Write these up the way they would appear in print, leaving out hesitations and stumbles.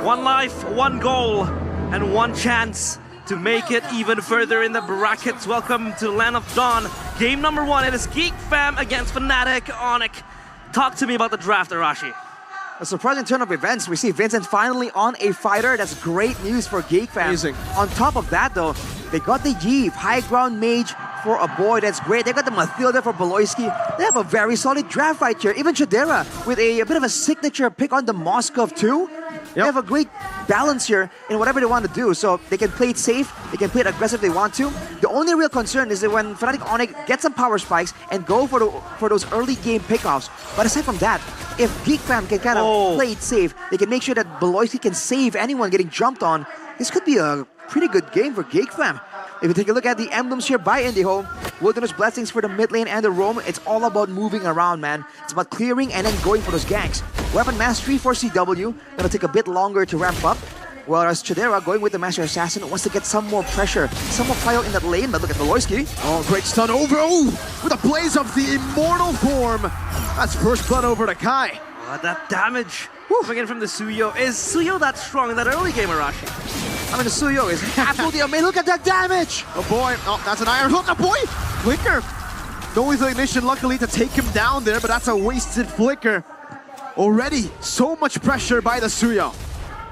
One life, one goal, and one chance to make it even further in the brackets. Welcome to Land of Dawn. Game number 1, it is Geek Fam against Fnatic Onic. Talk to me about the draft, Arashi. A surprising turn of events. We see Vincent finally on a fighter. That's great news for Geek Fam. Amazing. On top of that though, they got the Yves, high ground mage for a boy. That's great. They got the Mathilda for Beloyski. They have a very solid draft right here. Even Chadera with a bit of a signature pick on the Moskov too. They have a great balance here in whatever they want to do. So they can play it safe, they can play it aggressive if they want to. The only real concern is that when Fnatic Onic get some power spikes and go for those early game pickoffs. But aside from that, if Geek Fam can kind of play it safe, they can make sure that Beloyski can save anyone getting jumped on. This could be a pretty good game for Geek Fam. If you take a look at the emblems here by Indiho, Wilderness Blessings for the mid lane and the roam, it's all about moving around, man. It's about clearing and then going for those ganks. Weapon Mastery for CW, gonna take a bit longer to ramp up. Whereas Chadera going with the Master Assassin wants to get some more pressure, some more fire in that lane, but look at Beloyski. Oh, great stun over, with a blaze of the immortal form. That's first blood over to Kai. That damage coming in from the Suyo. Is Suyo that strong in that early game, Arashi? I mean, the Suyo is absolutely amazing. Look at that damage! Oh boy, oh, that's an iron hook. Oh boy, flicker. No lethal ignition, luckily, to take him down there, but that's a wasted flicker. Already, so much pressure by the Suyo.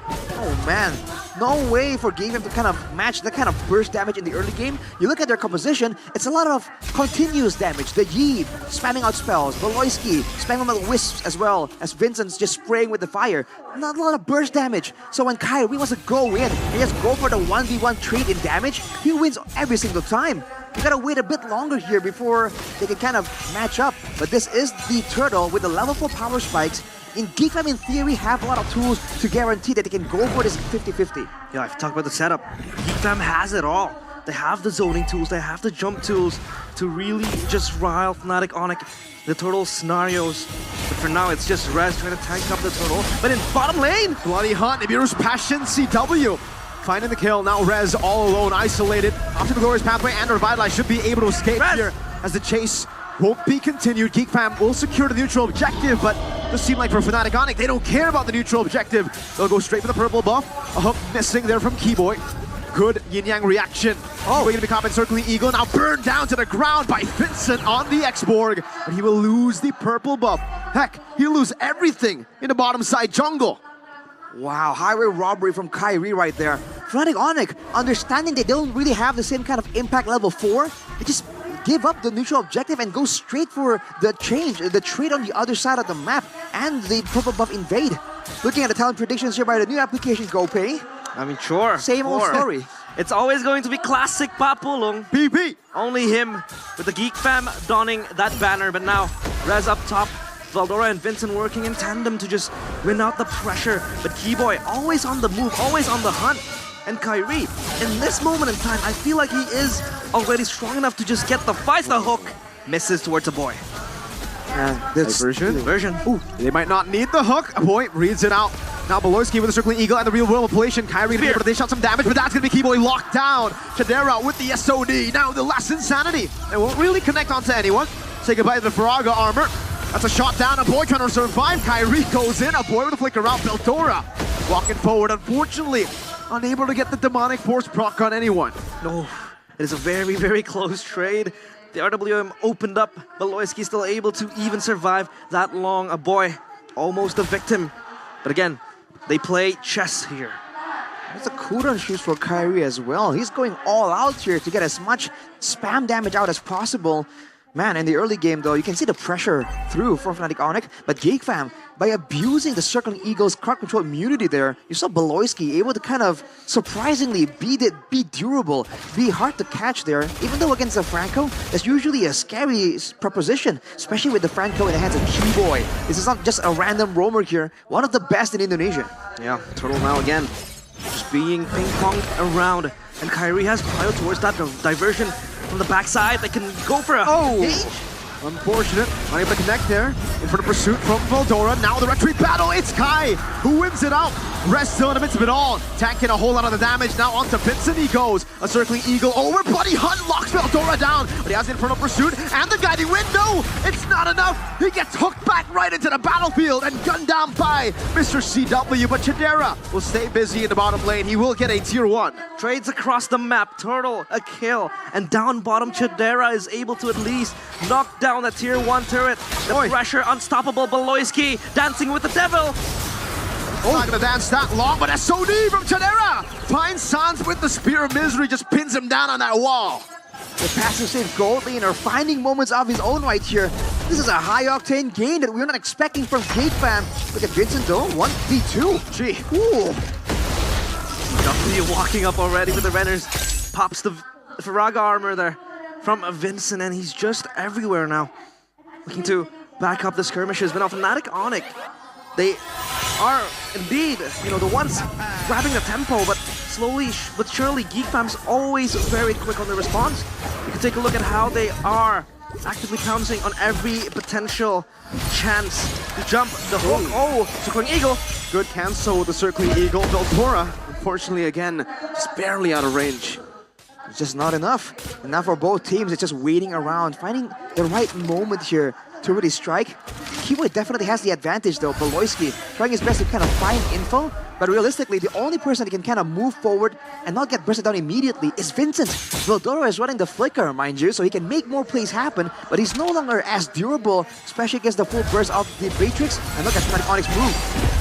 Oh man, no way for Geek Fam to kind of match that kind of burst damage in the early game. You look at their composition, it's a lot of continuous damage. The Yves spamming out spells, Beloyski spamming out wisps as well, as Vincent's just spraying with the fire. Not a lot of burst damage. So when Kyrie wants to go in and just go for the 1v1 trade in damage, he wins every single time. You gotta wait a bit longer here before they can kind of match up. But this is the Turtle with the level 4 power spikes. In Geek Fam, in theory, have a lot of tools to guarantee that they can go for this 50-50. Yeah, I've talked about the setup. Geek Fam has it all. They have the zoning tools, they have the jump tools to really just rile Fnatic Onic, the Turtle scenarios. But for now, it's just Rez trying to tank up the Turtle. But in bottom lane, Bloody Hunt, Nibiru's Passion, CW. Finding the kill, now Rez all alone, isolated. Off to the Glorious Pathway, and Revitalize should be able to escape here as the chase won't be continued. Geek Fam will secure the neutral objective, but it does seem like for Fnatic Onic, they don't care about the neutral objective. They'll go straight for the purple buff. A hook missing there from Keyboy. Good yin-yang reaction. Oh, we're gonna be caught in Circling Eagle, now burned down to the ground by Vincent on the X-Borg, but he will lose the purple buff. Heck, he'll lose everything in the bottom side jungle. Wow, highway robbery from Kyrie right there. Fnatic Onic, understanding they don't really have the same kind of impact level 4, they just give up the neutral objective and go straight for the change, the trade on the other side of the map, and the purple buff invade. Looking at the talent predictions here by the new application GoPay. I mean, sure. Same old story. It's always going to be classic Papulong. PP. Only him with the Geek Fam donning that banner, but now Rez up top. Valdora and Vincent working in tandem to just win out the pressure. But Keyboy always on the move, always on the hunt. And Kyrie, in this moment in time, I feel like he is already strong enough to just get the fight. The hook misses towards a boy. Diversion. Ooh, they might not need the hook. A boy reads it out. Now Beloyski with the Circling Eagle and the real world manipulation. Kyrie to be able to dish out some damage, but that's going to be Keyboy locked down. Chadera with the SOD. Now the last insanity. It won't really connect onto anyone. Say goodbye to the Faraga armor. That's a shot down. A boy trying to survive. Kyrie goes in. A boy with a flicker out. Beltora walking forward. Unfortunately, unable to get the demonic force proc on anyone. No, it is a very, very close trade. The RWM opened up. Beloyski still able to even survive that long. A boy almost a victim. But again, they play chess here. That's a cooldown shoes for Kyrie as well. He's going all out here to get as much spam damage out as possible. Man, in the early game though, you can see the pressure through for Fnatic Onic, but Geek Fam, by abusing the Circling Eagle's crowd control immunity there, you saw Beloyski able to kind of surprisingly be durable, be hard to catch there. Even though against a Franco, that's usually a scary proposition, especially with the Franco in the hands of Keyboy. This is not just a random roamer here, one of the best in Indonesia. Yeah, Turtle now again, just being ping-ponged around, and Kyrie has prio towards that diversion. From the backside, they can go for a Unfortunate. Unable to connect there. In front of pursuit from Veldora. Now the retreat battle. It's Kai who wins it out. Rest still in the midst of it all. Tanking a whole lot of the damage. Now onto Vincent he goes. A circling eagle over. Buddy Hunt locks Veldora down. But he has the infernal pursuit and the guiding wind. No, it's not enough. He gets hooked back right into the battlefield and gunned down by Mr. CW. But Chidera will stay busy in the bottom lane. He will get a tier 1. Trades across the map, Turtle, a kill, and down bottom Chidera is able to at least knock down the tier 1 turret. The pressure, unstoppable Beloyski, dancing with the devil. Not gonna dance that long, but SOD from Chidera! Finds Sans with the Spear of Misery, just pins him down on that wall. The passive save gold laner finding moments of his own right here. This is a high-octane game that we're not expecting from Geek fam. Look at Vincent though, 1v2. Gee. Ooh. W walking up already with the Renners. Pops the Faraga armor there from Vincent, and he's just everywhere now. Looking to back up the skirmishes, but now Fnatic Onic, they are indeed, the ones grabbing the tempo, but slowly but surely Geek fam's always very quick on the response. You can take a look at how they are actively pouncing on every potential chance to jump the hook. Oh, Circling Eagle. Good cancel with the Circling Eagle. Veldora, unfortunately again, just barely out of range. It's just not enough. And now for both teams, it's just waiting around, finding the right moment here to really strike. Kiwi definitely has the advantage though. Beloyski trying his best to kind of find info, but realistically, the only person that can kind of move forward and not get bursted down immediately is Vincent. Veldora is running the flicker, mind you, so he can make more plays happen, but he's no longer as durable, especially against the full burst of the Matrix. And look at Fnatic Onic's move.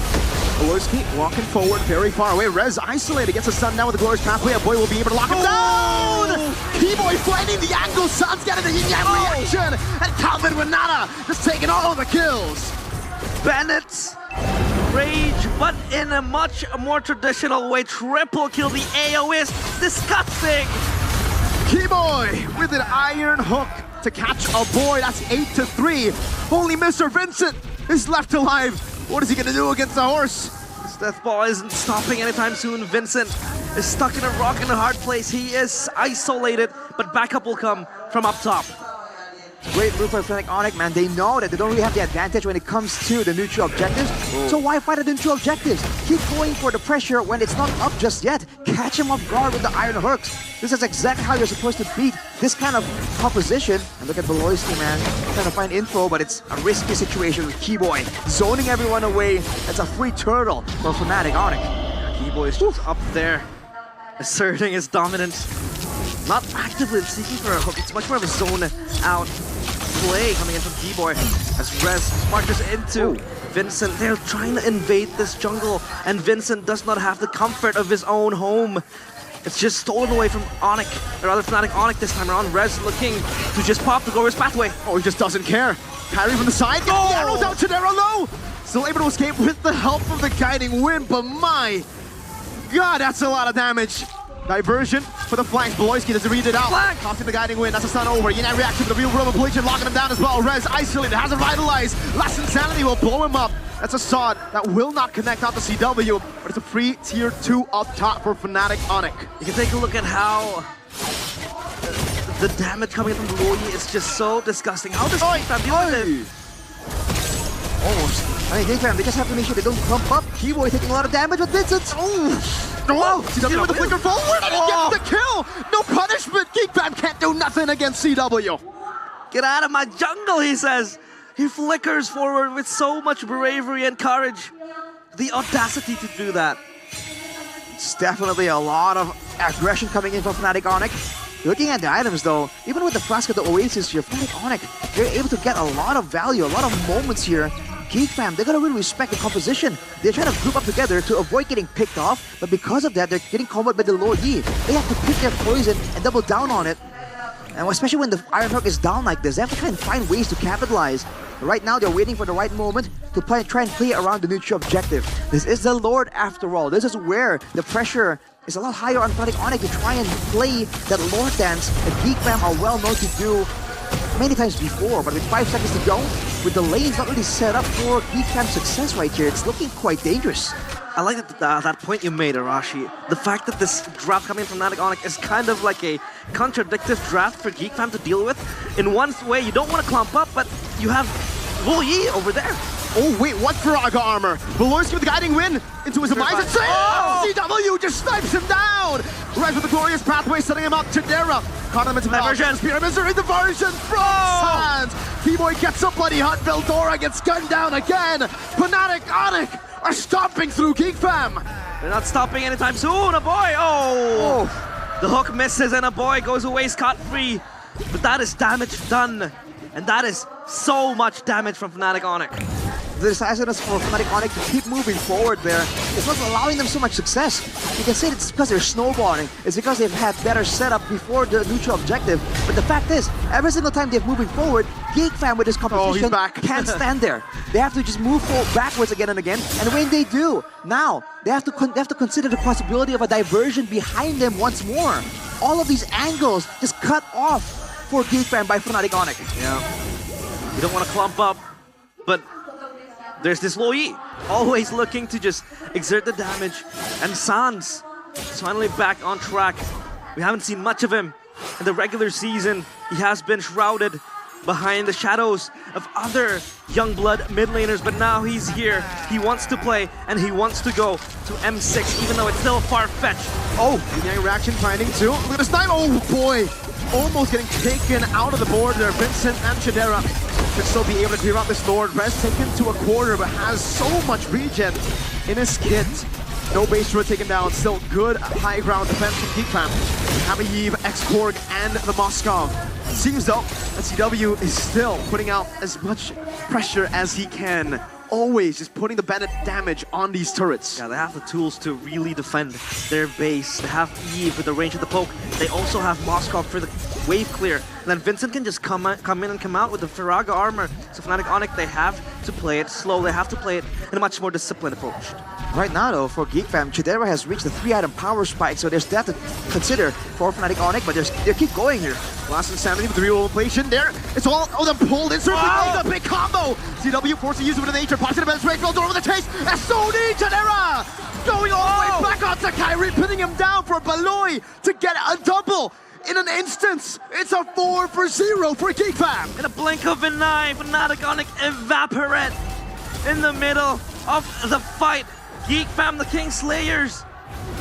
Beloyski walking forward very far away. Rez isolated, gets a stun down with the Glorious Pathway. A boy will be able to lock him down! Keyboy finding the angle, Sans getting the yin-yang reaction! And Calvin Renata just taking all of the kills! Bandits rage, but in a much more traditional way. Triple kill, the AO is disgusting! Keyboy with an iron hook to catch a boy. That's 8-3. Only Mr. Vincent is left alive. What is he gonna do against the horse? This death ball isn't stopping anytime soon. Vincent is stuck in a rock and a hard place. He is isolated, but backup will come from up top. Great move for Fnatic Onic, man. They know that they don't really have the advantage when it comes to the neutral objectives. So why fight at the neutral objectives? Keep going for the pressure when it's not up just yet. Catch him off guard with the iron hooks. This is exactly how you're supposed to beat this kind of composition. And look at Beloyski, man. Trying to find info, but it's a risky situation with Keyboy. Zoning everyone away. That's a free turtle for Fnatic Onic. Keyboy is just up there, asserting his dominance. Not actively seeking for a hook. It's much more of a zone out play coming in from Keyboy as Rez sparks into Vincent. They're trying to invade this jungle, and Vincent does not have the comfort of his own home. It's just stolen away from Onic, or rather Fnatic Onic this time around. Rez looking to just pop the Glorious Pathway. Oh, he just doesn't care. Kyrie from the side, gets the arrows out, Chidera low! Still able to escape with the help of the guiding wind, but my God, that's a lot of damage. Diversion for the flanks. Beloyski doesn't read it out. Costing the guiding wind. That's a stun over. Yin-yang reaction with the real world Bleacher locking him down as well. Rez isolated, has a vitalize. Last Insanity will blow him up. That's a sod that will not connect out to CW, but it's a free tier 2 up top for Fnatic Onic. You can take a look at how the damage coming in from Beloyi is just so disgusting. How does Geek fam deal with it? Almost. I mean, Geek fam, they just have to make sure they don't clump up. Keyboy taking a lot of damage with Vincent. Oh, CW with the flicker forward and he gets the kill! No punishment! Geek fam can't do nothing against CW. Get out of my jungle, he says. He flickers forward with so much bravery and courage. The audacity to do that. It's definitely a lot of aggression coming in from Fnatic Onic. Looking at the items though, even with the Flask of the Oasis here, Fnatic Onic, they're able to get a lot of value, a lot of moments here. Geek fam, they're gonna really respect the composition. They're trying to group up together to avoid getting picked off, but because of that, they're getting comboed by the low Yi. They have to pick their poison and double down on it. And especially when the Iron Hook is down like this, they have to try and find ways to capitalize. Right now, they're waiting for the right moment to try and play around the neutral objective. This is the Lord after all. This is where the pressure is a lot higher on Fnatic Onic to try and play that Lord dance that Geek fam are well known to do many times before. But with 5 seconds to go, with the lanes not really set up for Geek fam's success right here, it's looking quite dangerous. I like that point you made, Arashi. The fact that this draft coming from Fnatic Onic is kind of like a contradictive draft for Geek fam to deal with. in one way, you don't want to clump up, but you have Yi over there. Oh wait, what Faraga armor? Valorsky with the guiding wind into his demise and CW just snipes him down! Right with the glorious pathway, setting him up. Chidera caught him into diversion. Spear misery diversion from Sans. Keyboy gets a bloody hunt. Veldora gets gunned down again. Fnatic, Onic are stomping through Geek Fam. They're not stopping anytime soon. A boy, the hook misses and a boy goes away scot-free. But that is damage done, and that is so much damage from Fnatic Onic. The decisiveness for Fnatic Onic to keep moving forward there is what's allowing them so much success. You can say it's because they're snowballing. It's because they've had better setup before the neutral objective. But the fact is, every single time they're moving forward, Geek Fam with this competition can't stand there. They have to just move backwards again and again. And when they do, now they have to consider the possibility of a diversion behind them once more. All of these angles just cut off for Geek Fam by Fnatic Onic. Yeah, you don't want to clump up, but there's this Yi, always looking to just exert the damage. And Sans is finally back on track. We haven't seen much of him in the regular season. He has been shrouded behind the shadows of other young blood mid laners, but now he's here. He wants to play, and he wants to go to M6, even though it's still far-fetched. Oh, Yang reaction finding too. Look at the snipe. Oh boy, almost getting taken out of the board there. Vincent and Chidera should still be able to clear out this Lord. Rez taken to a quarter, but has so much regen in his kit. No base turret taken down. Still good high ground defense from Geek Fam. Hamayiv, X-Korg, and the Moskov. Seems though that CW is still putting out as much pressure as he can. Always just putting the Bennett damage on these turrets. Yeah, they have the tools to really defend their base. They have Eve with the range of the poke. They also have Moskov for the wave clear. And then Vincent can just come in and come out with the Faraga armor. So Fnatic Onic, they have to play it slow. They have to play it in a much more disciplined approach. Right now though, for Geek Fam, Chidera has reached the 3-item power spike, so there's that to consider for Fnatic Onic, but they keep going here. Last Insanity with the real inflation there. It's all them pulled in. Wow. The big combo. CW forced to use it with the nature. Pops in the bench, door with the chase. SOD Chidera going all the way back onto Kyrie, pinning him down for Baloy to get a double. In an instance, it's a 4-for-0 for Geek Fam. In a blink of an eye, Fnatic Onic evaporate in the middle of the fight. Geek Fam, the King Slayers,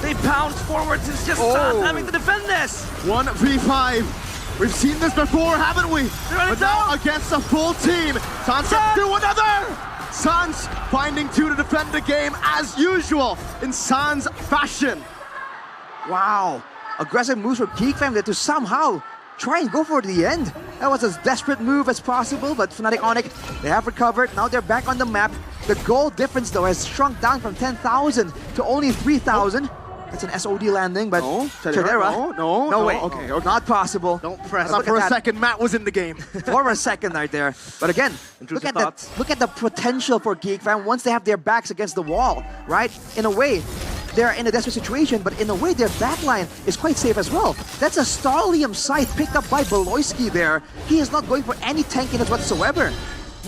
they pound forwards. It's just Sans having to defend this. 1v5. We've seen this before, haven't we? But now against a full team. Sans can do another. Sans finding two to defend the game as usual in Sans fashion. Wow. Aggressive moves for Geek Fam there to somehow try and go for the end. That was as desperate move as possible, but Fnatic Onic, they have recovered. Now they're back on the map. The goal difference though has shrunk down from 10,000 to only 3,000. That's an SOD landing, but Chidera. No, wait. Okay. Not possible. Don't press. For a second, Matt was in the game. For a second right there. But again, look at the potential for Geek Fam once they have their backs against the wall, right? In a way, they're in a desperate situation, but in a way, their backline is quite safe as well. That's a Starlium scythe picked up by Baloyski there. He is not going for any tankiness whatsoever.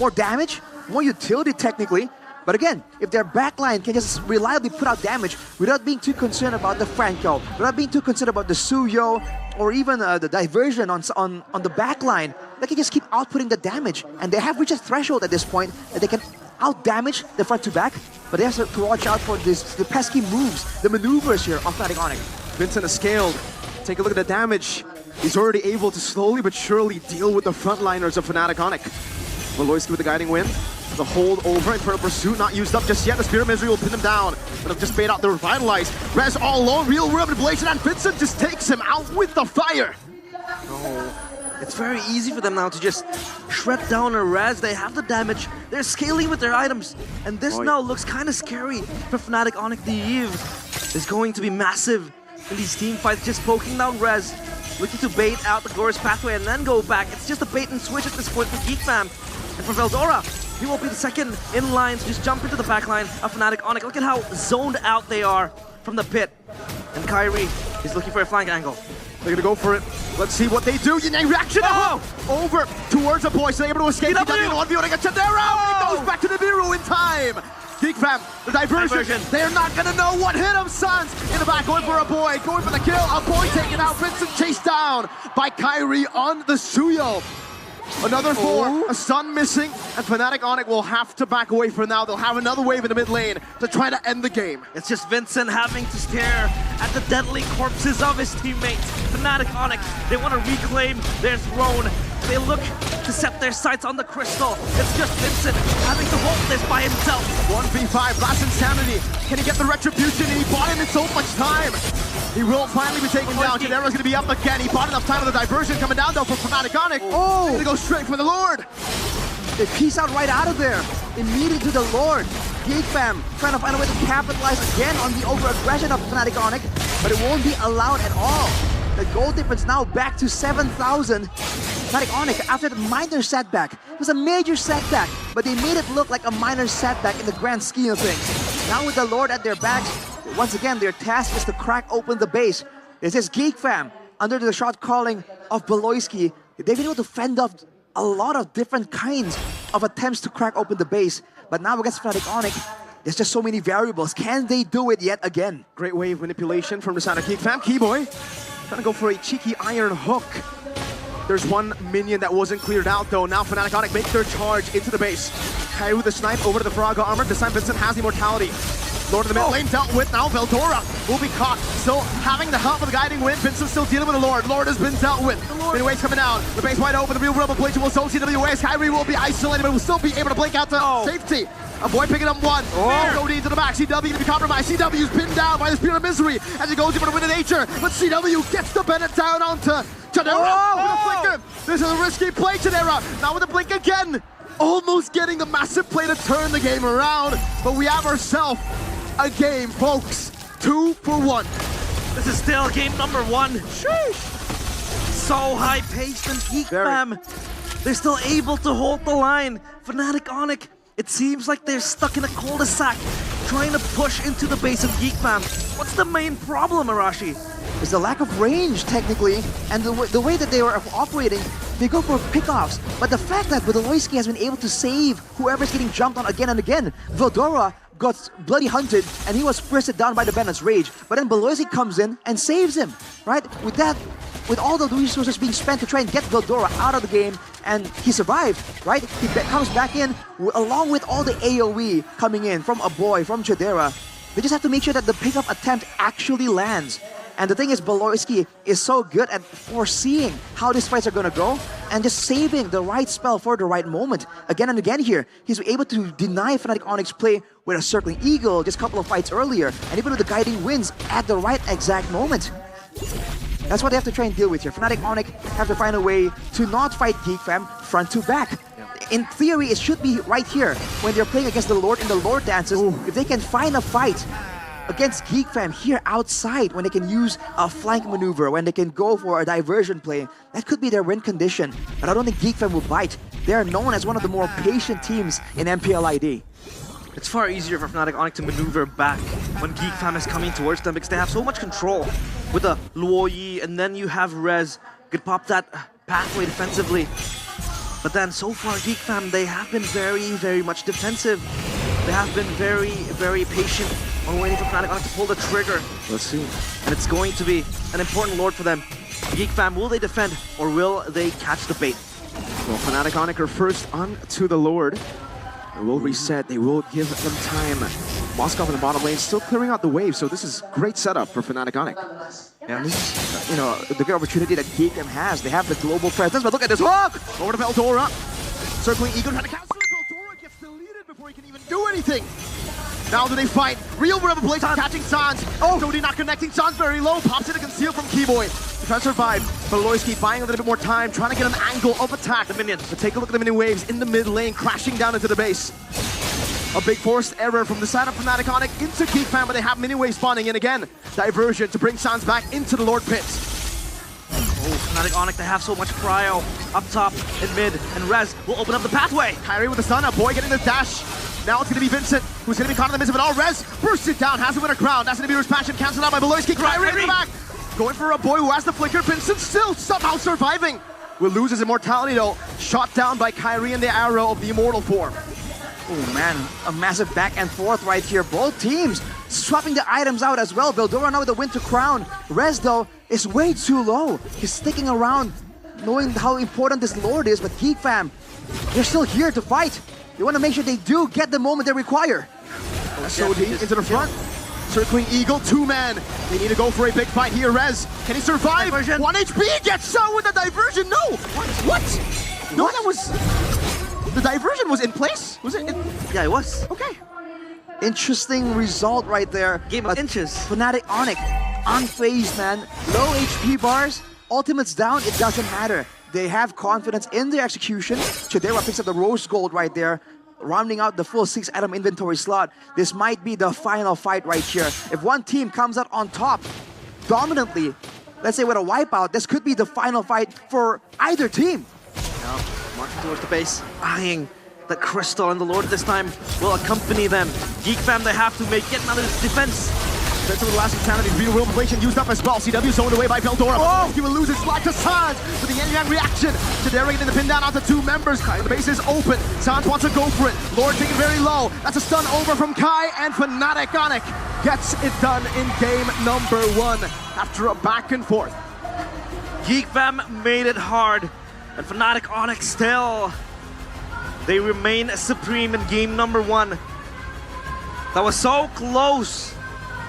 More damage, more utility technically. But again, if their backline can just reliably put out damage without being too concerned about the Franco, without being too concerned about the Suyo, or even the diversion on the backline, they can just keep outputting the damage. And they have reached a threshold at this point that they can out-damage the front to back, but they have to watch out for the pesky moves, the maneuvers here of Fnatic Onic. Vincent is scaled. Take a look at the damage. He's already able to slowly but surely deal with the frontliners of Fnatic Onic. Valoisky with the guiding wind. The hold over, Infernal Pursuit not used up just yet. The Spear of Misery will pin him down. But have just bait out the Revitalize. Rez all alone, real world manipulation, and Vincent just takes him out with the fire. No. It's very easy for them now to just shred down a Rez. They have the damage. They're scaling with their items. And this now looks kind of scary for Fnatic Onic. The Eve is going to be massive in these team fights. Just poking down Rez, looking to bait out the Glorious Pathway and then go back. It's just a bait and switch at this point for Geek Fam. And for Veldora, he will be the second in line to just jump into the backline of Fnatic Onic. Look at how zoned out they are from the pit. And Kyrie is looking for a flank angle. They're gonna go for it. Let's see what they do. Yang reaction over towards a boy, so they're able to escape. He goes back to the Nibiru in time. Geek Fam, the diversion. They're not gonna know what hit him. Sans in the back, going for a boy, going for the kill. A boy taken out. Vincent chased down by Kyrie on the Suyo. Another 4, a stun missing, and Fnatic Onic will have to back away for now. They'll have another wave in the mid lane to try to end the game. It's just Vincent having to stare at the deadly corpses of his teammates. Fnatic Onic, they want to reclaim their throne. They look to set their sights on the crystal. It's just Vincent having to hold this by himself. 1v5, Last Insanity. Can he get the retribution? He bought him in so much time. He will finally be taken down. Chidera's going to be up again. He bought enough time with the diversion coming down though from Fnatic Onic. Oh! Going to go straight for the Lord. They peace out right out of there. Immediately to the Lord. Geek fam trying to find a way to capitalize again on the over-aggression of Fnatic Onic, but it won't be allowed at all. The goal difference now back to 7,000. Fnatic Onic, after the minor setback, it was a major setback, but they made it look like a minor setback in the grand scheme of things. Now with the Lord at their backs, once again, their task is to crack open the base. This is Geek fam, under the shot calling of Beloyski. They've been able to fend off a lot of different kinds of attempts to crack open the base. But now against Fnatic Onic, there's just so many variables. Can they do it yet again? Great wave manipulation from the side of Geek fam. Keyboy trying to go for a cheeky iron hook. There's one minion that wasn't cleared out though. Now Fnatic Onic make their charge into the base. Kai with the snipe over to the Faraga armor. This time Vincent has immortality. Lord of the mid lane dealt with. Now Veldora will be caught. Still having the help of the guiding wind. Vincent still dealing with the Lord. Lord has been dealt with. Many waves coming down. The base wide open. The real rebel blade will so CWAs. Kyrie will be isolated, but will still be able to blink out to safety. A boy picking up one. Go into the back. CW going to be compromised. CW's pinned down by the Spirit of Misery as he goes in for the win of nature. But CW gets the Bennett down onto Chidera with a flicker. This is a risky play, Chidera. Now with a blink again. Almost getting the massive play to turn the game around. But we have ourselves a game, folks. 2 for 1. This is still game number 1. Sheesh. So high-paced and Geek fam. They're still able to hold the line. Fnatic Onic, it seems like they're stuck in a cul-de-sac, trying to push into the base of Geek fam. What's the main problem, Arashi? It's the lack of range, technically, and the way that they were operating, they go for pickoffs. But the fact that Beloyski has been able to save whoever's getting jumped on again and again, Veldora got bloody hunted, and he was fristed down by the Bennett's rage. But then Beloyski comes in and saves him, right? With that, with all the resources being spent to try and get Veldora out of the game, and he survived, right? He comes back in, along with all the AoE coming in from a boy, from Chidera. They just have to make sure that the pickup attempt actually lands. And the thing is, Beloyski is so good at foreseeing how these fights are going to go and just saving the right spell for the right moment. Again and again here, he's able to deny Fnatic Onic's play with a Circling Eagle just a couple of fights earlier, and even with the Guiding Winds at the right exact moment. That's what they have to try and deal with here. Fnatic Onic have to find a way to not fight Geek fam front to back. In theory, it should be right here when they're playing against the Lord in the Lord dances. If they can find a fight against Geek fam here outside, when they can use a flank maneuver, when they can go for a diversion play, that could be their win condition. But I don't think Geek fam will bite. They are known as one of the more patient teams in MPLID. It's far easier for Fnatic Onic to maneuver back when Geek fam is coming towards them because they have so much control with the Luoyi, and then you have Rez could pop that pathway defensively. But then so far Geek fam, they have been very, very much defensive. They have been very, very patient on waiting for Fnatic Onic to pull the trigger. Let's see. And it's going to be an important Lord for them. Geek fam, will they defend or will they catch the bait? Well, Fnatic Onic are first on to the Lord. They will reset, they will give them time. Moskov in the bottom lane still clearing out the wave, so this is great setup for Fnatic Onic. Yeah, this is, you know, the good opportunity that Geek fam has. They have the global presence, but look at this hook! Over to Veldora. Circling Eagle, trying to cancel it. Veldora gets deleted before he can even do anything. Now do they fight? Real Rebel Blaze catching Sans. Oh, Cody not connecting. Sans very low. Pops in a conceal from Keyboy. Trying to survive. Beloyski buying a little bit more time, trying to get an angle of attack. The minions. But take a look at the minion waves in the mid lane, crashing down into the base. A big forced error from the side of Fnatic Onic into Geek fam, but they have minion waves spawning in again. Diversion to bring Sans back into the Lord pits. Oh, Fnatic Onic, they have so much prio up top and mid, and Rez will open up the pathway. Kyrie with the stun, a boy getting the dash. Now it's going to be Vincent, who's going to be caught in the midst of it all. Rez bursts it down, has to win a crown. That's going to be his passion, cancelled out by Beloyski. Kyrie in the back. Going for a boy who has the flicker. Vincent still somehow surviving. Will lose his immortality though. Shot down by Kyrie in the arrow of the immortal form. Oh man, a massive back and forth right here. Both teams swapping the items out as well. Veldora now with the Winter Crown. Rez though is way too low. He's sticking around knowing how important this Lord is, but Geek Fam, they're still here to fight. They want to make sure they do get the moment they require. SOD into the front. Circling Eagle, 2-man. They need to go for a big fight here. Rez, can he survive? Diversion. 1 HP gets shot with the diversion. No! What? No, that was... The diversion was in place? Was it? Yeah, it was. Okay. Interesting result right there. Game of But inches. Fnatic Onic, unfazed, man. Low HP bars, ultimates down, it doesn't matter. They have confidence in their execution. Chidera picks up the rose gold right there, rounding out the full 6-item inventory slot. This might be the final fight right here. If one team comes out on top dominantly, let's say with a wipeout, this could be the final fight for either team. Now, marching towards the base, eyeing the crystal, and the Lord this time will accompany them. Geek Fam, they have to make yet another defense. That's with the last insanity. Real will inflation used up as well. CW zoned away by Veldora. Oh! He will lose his flag to Sans with the Yang reaction. Chidera getting the pin down onto 2 members. The base is open. Sans wants to go for it. Lord taking very low. That's a stun over from Kai, and Fnatic Onic gets it done in game number 1 after a back and forth. Geek Fam made it hard, and Fnatic Onic still, they remain supreme in game number 1. That was so close.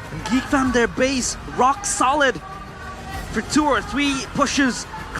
And Geek Fam, their base rock solid for 2 or 3 pushes